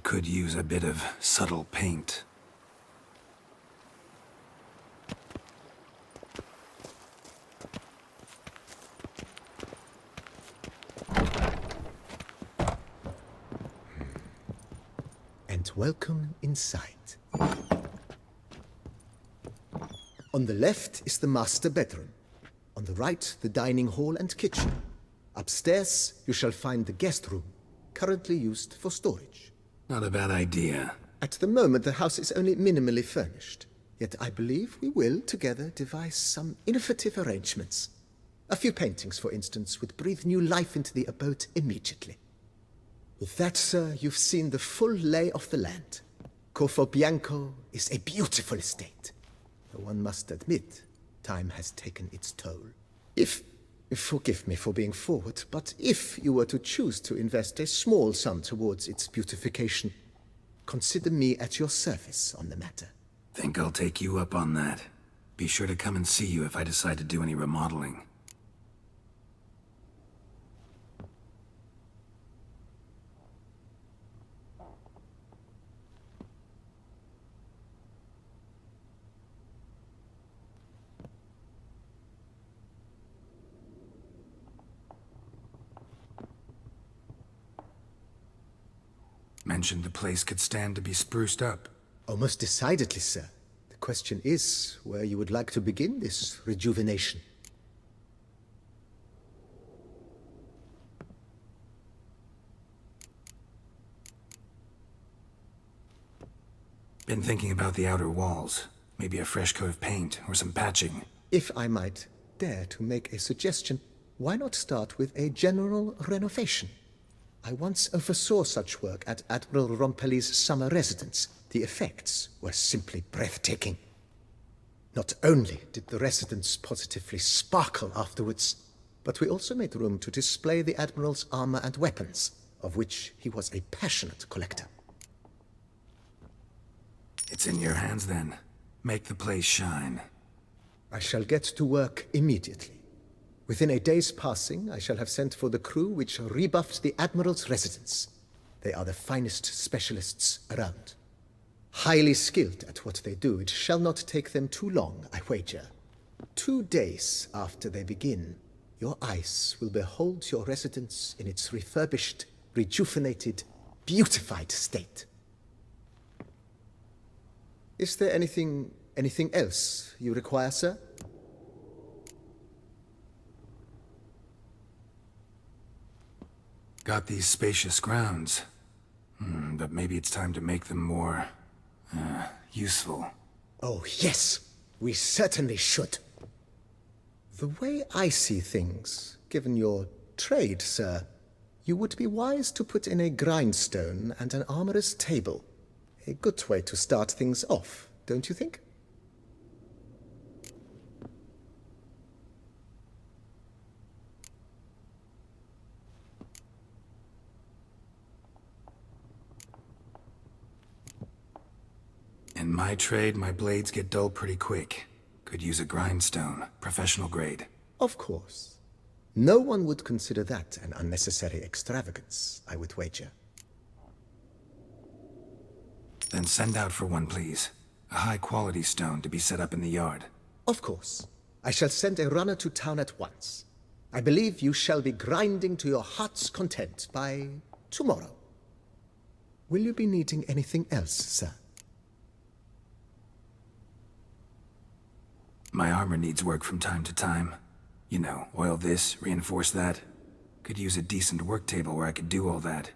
could use a bit of subtle paint. And welcome inside. On the left is the master bedroom. On the right, the dining hall and kitchen. Upstairs, you shall find the guest room, currently used for storage. Not a bad idea. At the moment, the house is only minimally furnished. Yet I believe we will, together, devise some innovative arrangements. A few paintings, for instance, would breathe new life into the abode immediately. With that, sir, you've seen the full lay of the land. Corvo Bianco is a beautiful estate. Though one must admit, time has taken its toll. Forgive me for being forward, but if you were to choose to invest a small sum towards its beautification, consider me at your service on the matter. Think I'll take you up on that. Be sure to come and see you if I decide to do any remodeling. Mentioned the place could stand to be spruced up. Oh, most decidedly, sir. The question is where you would like to begin this rejuvenation. Been thinking about the outer walls. Maybe a fresh coat of paint or some patching. If I might dare to make a suggestion, why not start with a general renovation? I once oversaw such work at Admiral Rompelli's summer residence. The effects were simply breathtaking. Not only did the residence positively sparkle afterwards, but we also made room to display the Admiral's armor and weapons, of which he was a passionate collector. It's in your hands then. Make the place shine. I shall get to work immediately. Within a day's passing, I shall have sent for the crew which rebuffed the Admiral's residence. They are the finest specialists around. Highly skilled at what they do, it shall not take them too long, I wager. 2 days after they begin, your eyes will behold your residence in its refurbished, rejuvenated, beautified state. Is there anything else you require, sir? Got these spacious grounds. But maybe it's time to make them more, useful. Oh, yes. We certainly should. The way I see things, given your trade, sir, you would be wise to put in a grindstone and an armorer's table. A good way to start things off, don't you think? In my trade, my blades get dull pretty quick. Could use a grindstone, professional grade. Of course. No one would consider that an unnecessary extravagance, I would wager. Then send out for one, please. A high-quality stone to be set up in the yard. Of course. I shall send a runner to town at once. I believe you shall be grinding to your heart's content by tomorrow. Will you be needing anything else, sir? My armor needs work from time to time. You know, oil this, reinforce that. Could use a decent work table where I could do all that.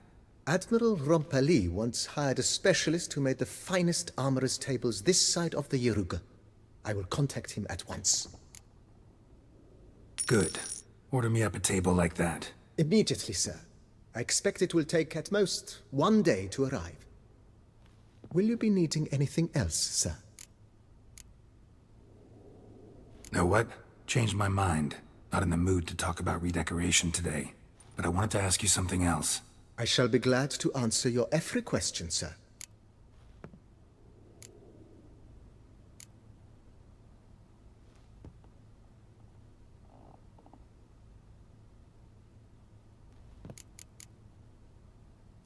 Admiral Rompelli once hired a specialist who made the finest armorer's tables this side of the Yaruga. I will contact him at once. Good. Order me up a table like that. Immediately, sir. I expect it will take at most 1 day to arrive. Will you be needing anything else, sir? Know what? Changed my mind. Not in the mood to talk about redecoration today. But I wanted to ask you something else. I shall be glad to answer your every question, sir.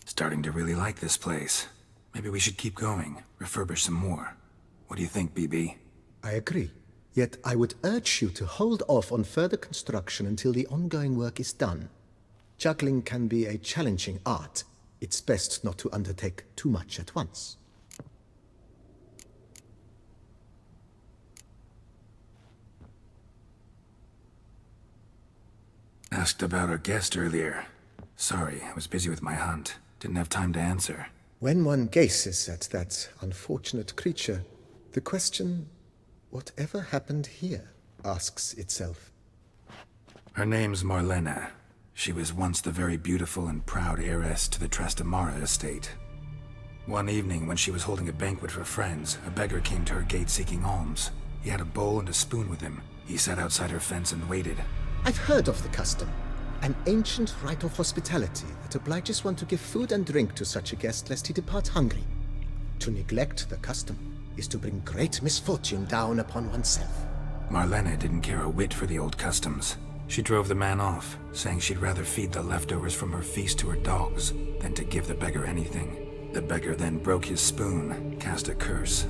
Starting to really like this place. Maybe we should keep going, refurbish some more. What do you think, BB? I agree. Yet I would urge you to hold off on further construction until the ongoing work is done. Juggling can be a challenging art. It's best not to undertake too much at once. Asked about our guest earlier. Sorry, I was busy with my hunt. Didn't have time to answer. When one gazes at that unfortunate creature, the question, whatever happened here, asks itself. Her name's Marlena. She was once the very beautiful and proud heiress to the Trastamara estate. One evening, when she was holding a banquet for friends, a beggar came to her gate seeking alms. He had a bowl and a spoon with him. He sat outside her fence and waited. I've heard of the custom. An ancient rite of hospitality that obliges one to give food and drink to such a guest lest he depart hungry. To neglect the custom is to bring great misfortune down upon oneself. Marlena didn't care a whit for the old customs. She drove the man off, saying she'd rather feed the leftovers from her feast to her dogs than to give the beggar anything. The beggar then broke his spoon, cast a curse.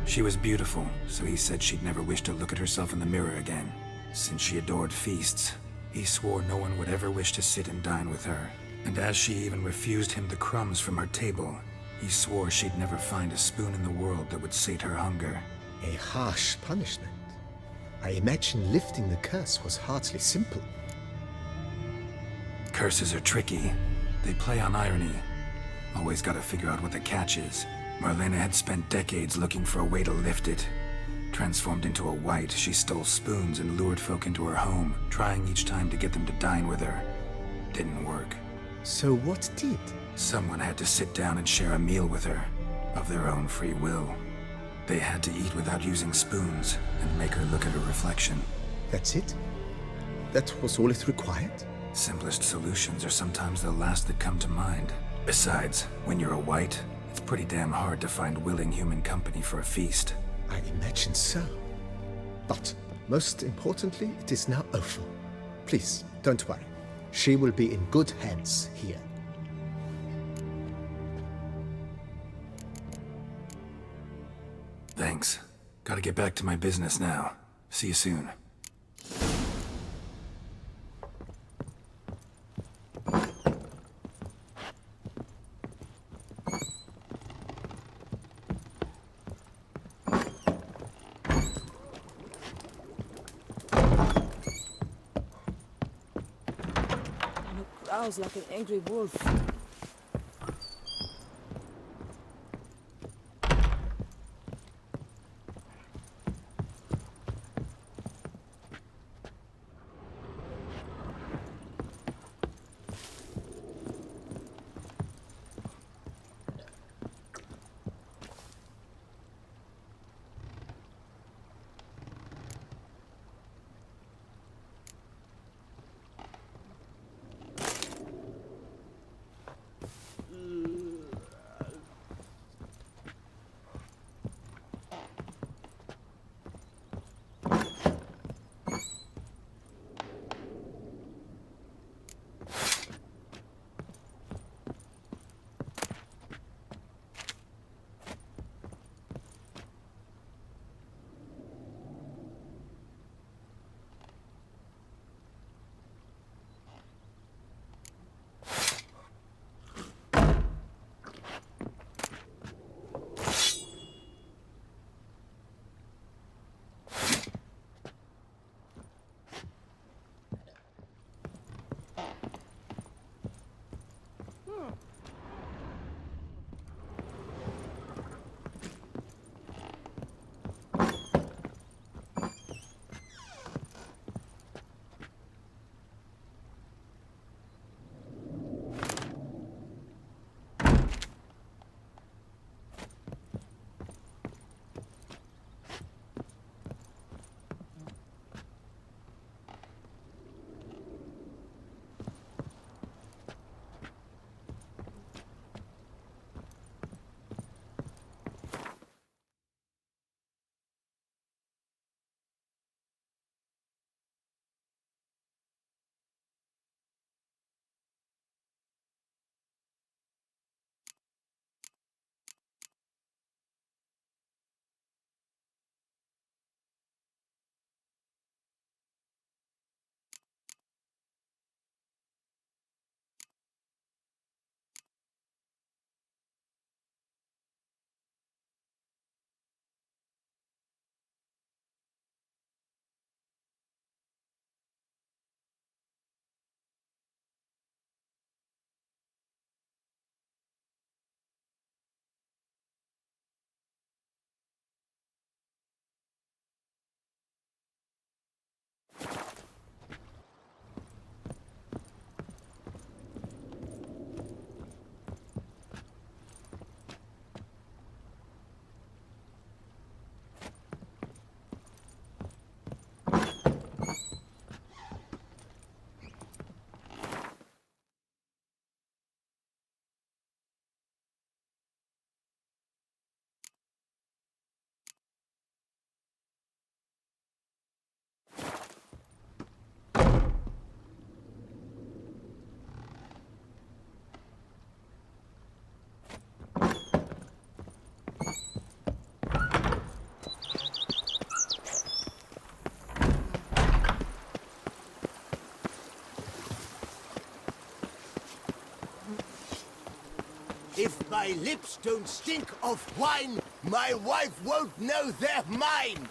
She was beautiful, so he said she'd never wish to look at herself in the mirror again. Since she adored feasts, he swore no one would ever wish to sit and dine with her. And as she even refused him the crumbs from her table, he swore she'd never find a spoon in the world that would sate her hunger. A harsh punishment. I imagine lifting the curse was hardly simple. Curses are tricky. They play on irony. Always gotta figure out what the catch is. Marlena had spent decades looking for a way to lift it. Transformed into a wight, she stole spoons and lured folk into her home, trying each time to get them to dine with her. Didn't work. So what did? Someone had to sit down and share a meal with her, of their own free will. They had to eat without using spoons, and make her look at her reflection. That's it? That was all it required? Simplest solutions are sometimes the last that come to mind. Besides, when you're a wight, it's pretty damn hard to find willing human company for a feast. I imagine so. But, most importantly, it is now over. Please, don't worry. She will be in good hands here. Thanks. Gotta get back to my business now. See you soon. Growls like an angry wolf. If my lips don't stink of wine, my wife won't know they're mine.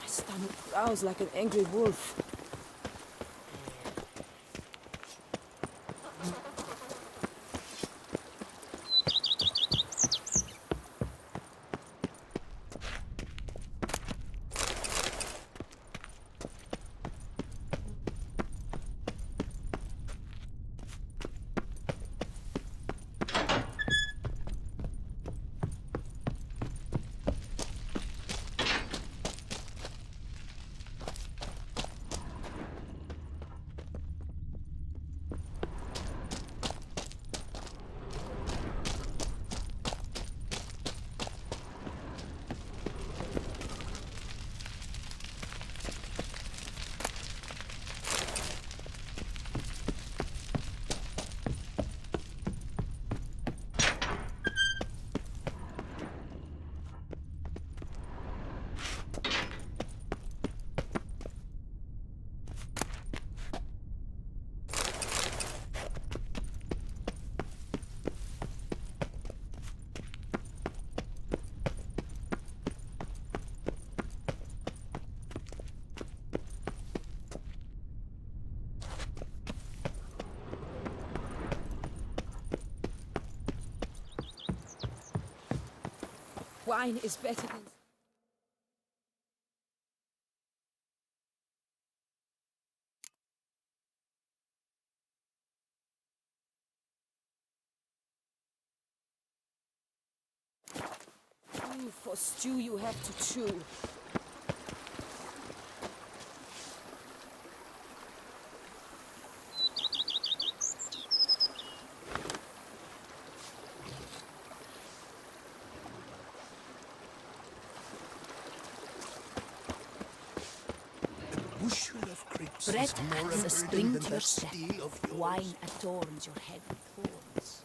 My stomach growls like an angry wolf. Wine is better than... Ooh, for stew you have to chew. Bushel of grapes Bread is more adds a burden spring than to your that step. steel of yours. Wine adorns your head with thorns.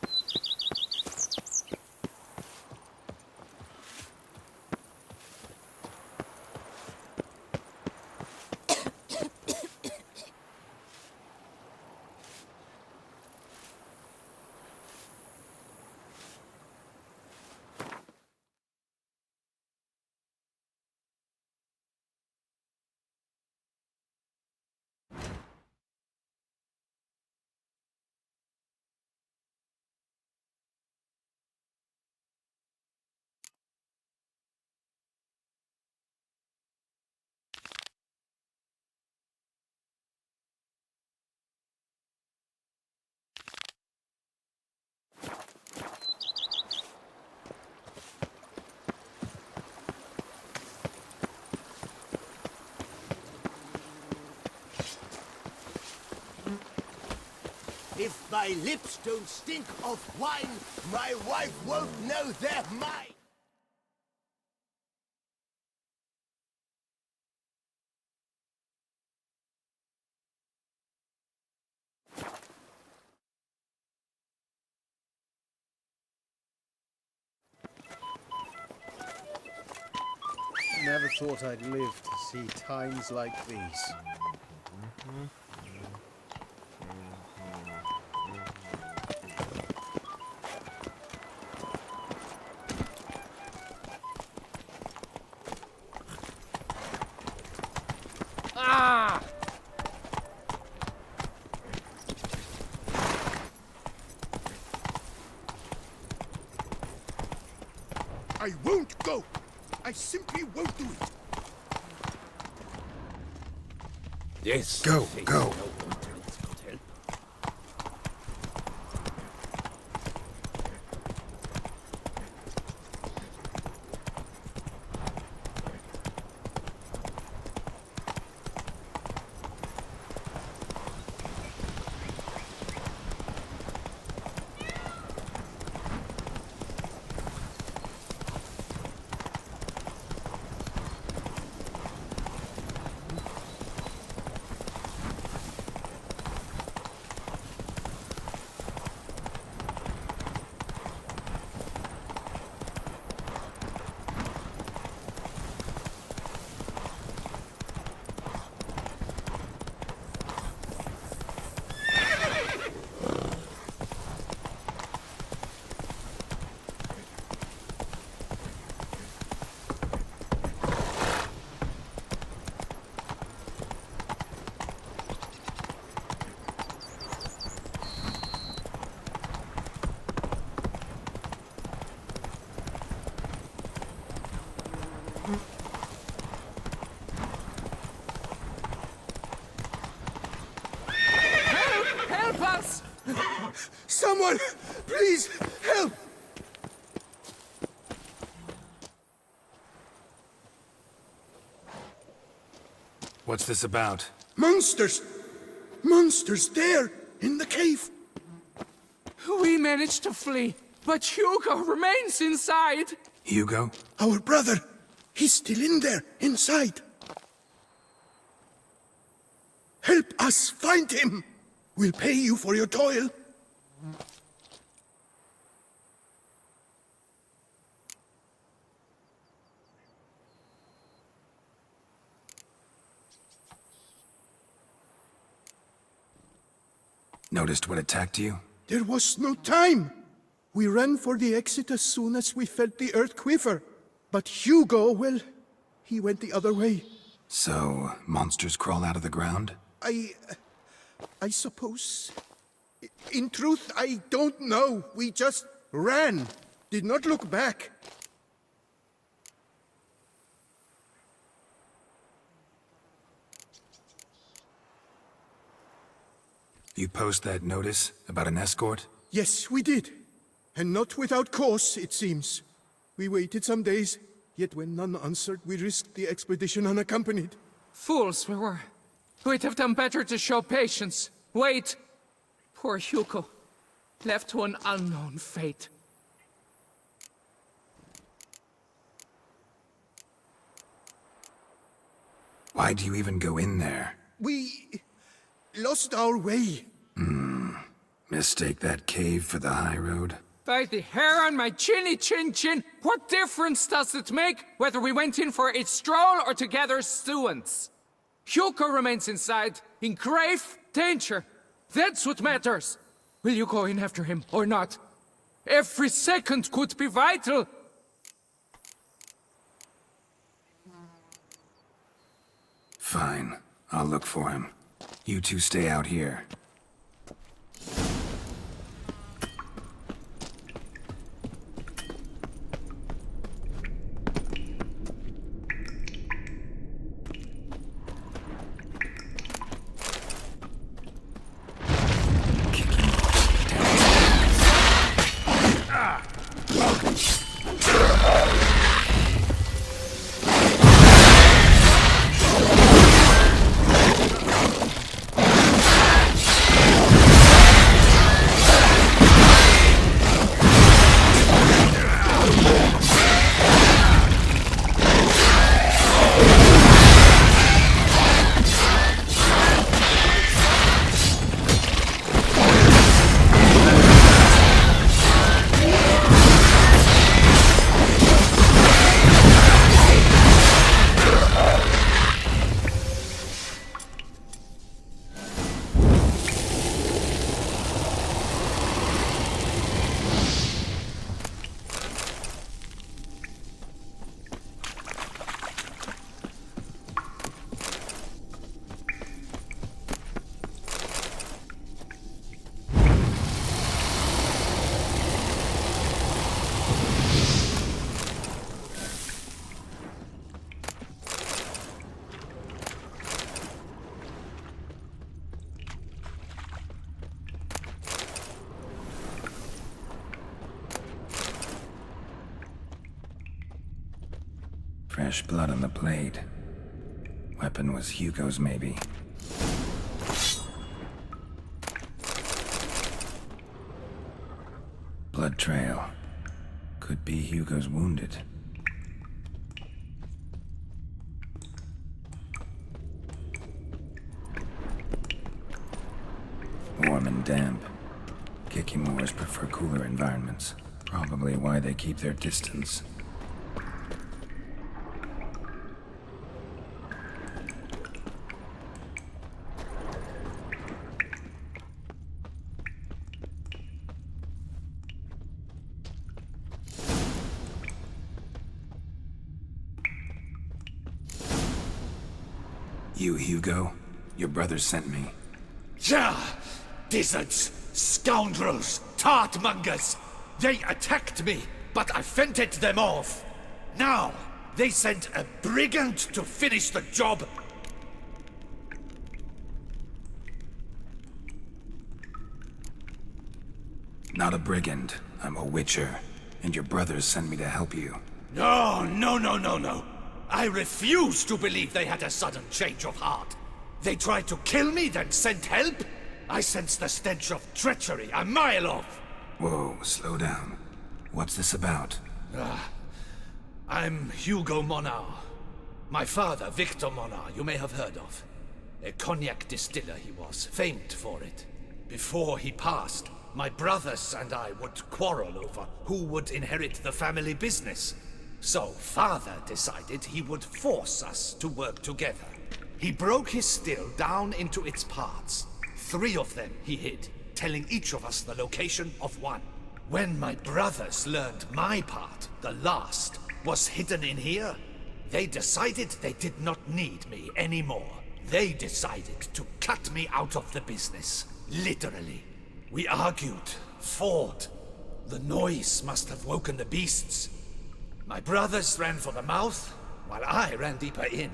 If my lips don't stink of wine, my wife won't know they're mine. Never thought I'd live to see times like these. I won't go. I simply won't do it. Yes. Go, go. Help us! Someone, please, help! What's this about? Monsters! Monsters there, in the cave! We managed to flee, but Hugo remains inside. Hugo? Our brother! He's still in there, inside! Help us find him! We'll pay you for your toil. Noticed what attacked you? There was no time. We ran for the exit as soon as we felt the earth quiver. But Hugo, well, he went the other way. So, monsters crawl out of the ground? I suppose. In truth, I don't know. We just ran. Did not look back. You post that notice about an escort? Yes, we did. And not without cause, it seems. We waited some days, yet when none answered, we risked the expedition unaccompanied. Fools we were. We'd have done better to show patience. Wait. Poor Hugo. Left to an unknown fate. Why do you even go in there? We lost our way. Mistake that cave for the high road? By the hair on my chinny chin chin, what difference does it make whether we went in for a stroll or to gather students? Hugo remains inside, in grave danger. That's what matters. Will you go in after him or not? Every second could be vital. Fine. I'll look for him. You two stay out here. Fresh blood on the blade. Weapon was Hugo's, maybe. Blood trail. Could be Hugo's wounded. Warm and damp. Kikimores prefer cooler environments. Probably why they keep their distance. You, Hugo? Your brother sent me. Ja! Dizzards, scoundrels, tartmongers! They attacked me, but I fended them off. Now, They sent a brigand to finish the job. Not a brigand. I'm a witcher. And your brothers sent me to help you. No, no, no, no, no. I refuse to believe they had a sudden change of heart. They tried to kill me, then sent help? I sense the stench of treachery a mile off. Whoa, slow down. What's this about? I'm Hugo Monar. My father, Victor Monar, you may have heard of. A cognac distiller he was, famed for it. Before he passed, my brothers and I would quarrel over who would inherit the family business. So father decided he would force us to work together. He broke his still down into its parts. 3 of them he hid, telling each of us the location of one. When my brothers learned my part, the last, was hidden in here, they decided they did not need me anymore. They decided to cut me out of the business, literally. We argued, fought. The noise must have woken the beasts. My brothers ran for the mouth, while I ran deeper in.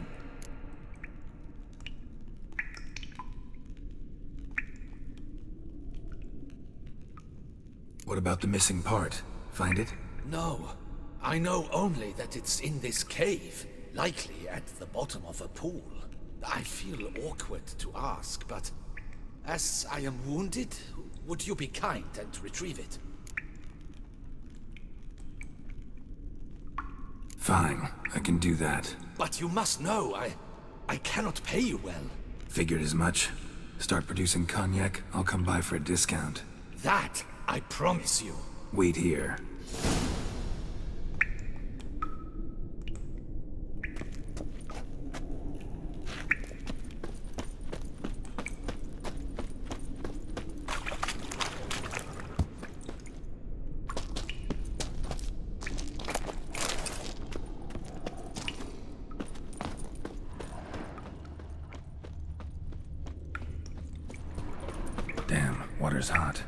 What about the missing part? Find it? No. I know only that it's in this cave, likely at the bottom of a pool. I feel awkward to ask, but as I am wounded, would you be kind and retrieve it? Fine, I can do that. But you must know, I cannot pay you well. Figured as much. Start producing cognac, I'll come by for a discount. That I promise you. Wait here. Damn, water's hot.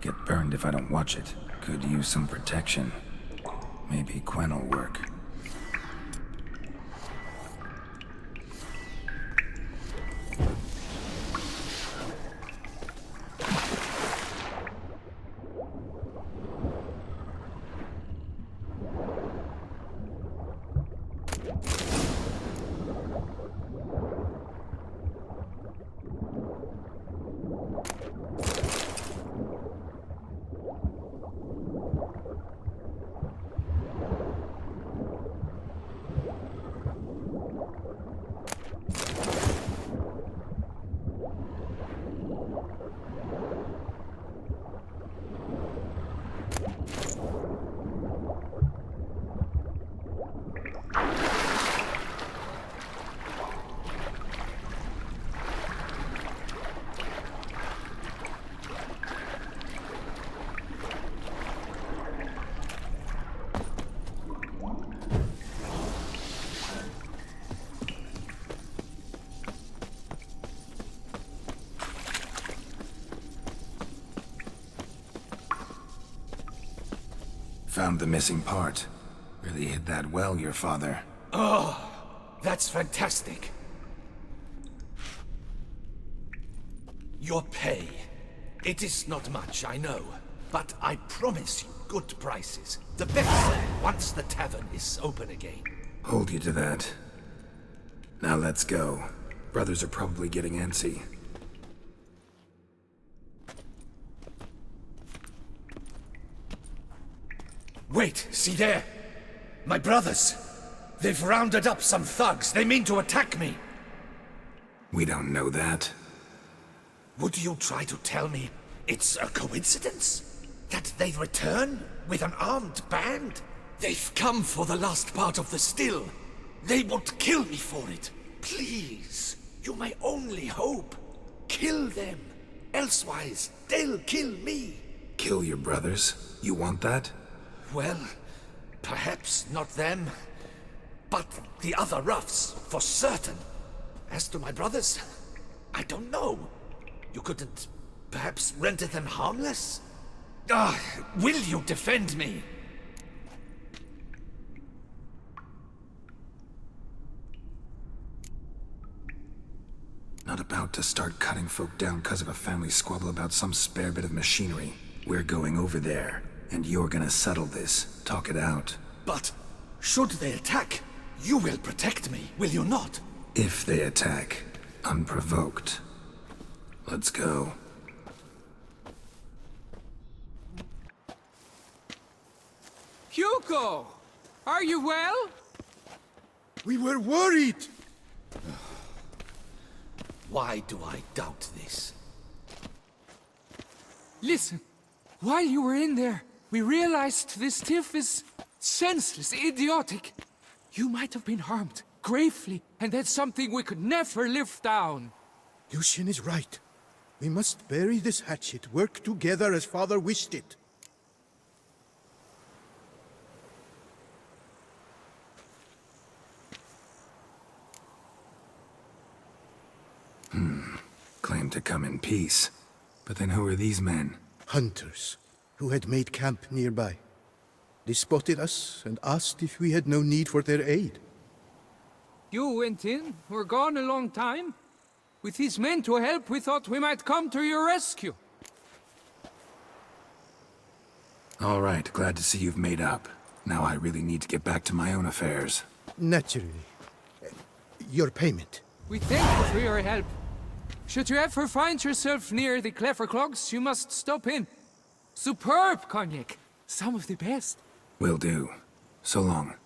Get burned if I don't watch it. Could use some protection. Maybe Quen will work. Found the missing part. Really hid that well, your father. Oh, that's fantastic. Your pay. It is not much, I know. But I promise you good prices. The best once the tavern is open again. Hold you to that. Now let's go. Brothers are probably getting antsy. Wait, see there? My brothers. They've rounded up some thugs. They mean to attack me. We don't know that. Would you try to tell me it's a coincidence? That they return with an armed band? They've come for the last part of the still. They won't kill me for it. Please, you my only hope. Kill them. Elsewise, they'll kill me. Kill your brothers? You want that? Well, perhaps not them, but the other roughs, for certain. As to my brothers, I don't know. You couldn't perhaps render them harmless? Will you defend me? About to start cutting folk down because of a family squabble about some spare bit of machinery. We're going over there, and you're gonna settle this. Talk it out. But should they attack, you will protect me, will you not? If they attack, unprovoked. Let's go. Hugo! Are you well? We were worried! Why do I doubt this? Listen, while you were in there, we realized this tiff is senseless, idiotic. You might have been harmed, gravely, and that's something we could never live down. Lucian is right. We must bury this hatchet, work together as Father wished it. Claimed to come in peace. But then who are these men? Hunters, who had made camp nearby. They spotted us and asked if we had no need for their aid. You went in, were gone a long time. With these men to help, we thought we might come to your rescue. All right, glad to see you've made up. Now I really need to get back to my own affairs. Naturally. Your payment. We thank you for your help. Should you ever find yourself near the Clever Clogs, you must stop in. Superb cognac. Some of the best. Will do. So long.